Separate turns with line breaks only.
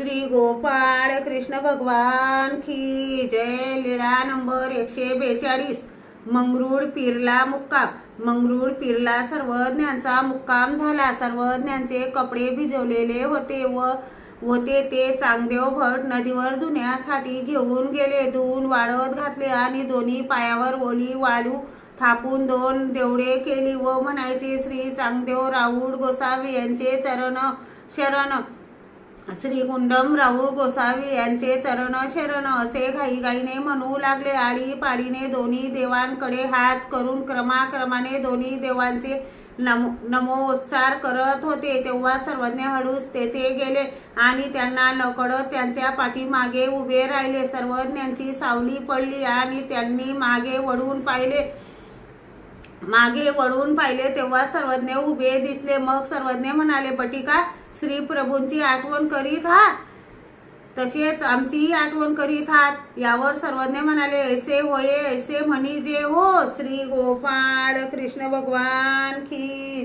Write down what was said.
श्री गोपाळ कृष्ण भगवान की जय। लीळा नंबर 142। मंगरुळ पीरला मुक्काम। मंगरुळ पीरला सर्वज्ञांचा मुक्काम झाला। सर्वज्ञांचे कपडे भिजवलेले होते ते चांगदेव भट नदीवर धुण्यासाठी घेऊन गेले। धुवून वाळत घातले आणि दोन्ही पायावर ओली वाळू थापून 2 देवडे केली व म्हणायचे, श्री चांगदेव राऊळ गोसावी यांचे चरण शरण, श्री गुंडम राऊळ गोसावी यांचे चरण शरण असे घाईघाईने म्हणू लागले। आळीपाळीने दोन्ही देवांकडे हात करून क्रमाक्रमाने दोन्ही देवांचे नमोच्चार करत होते। तेव्हा सर्वज्ञ हळूच तेथे गेले आणि त्यांना नकळत त्यांच्या पाठीमागे उभे राहिले। सर्वज्ञांची सावली पडली आणि त्यांनी मागे वळून पाहिले तेव्हा सर्वज्ञ उभे दिसले। मग सर्वज्ञ म्हणाले, बटिका, श्री प्रभूंची आठवण करीत आहात तसेच आमचीही आठवण करीत आहात। यावर सर्वज्ञ म्हणाले, ऐसे होय, ऐसे म्हणी जे हो। श्री गोपाळ कृष्ण भगवान की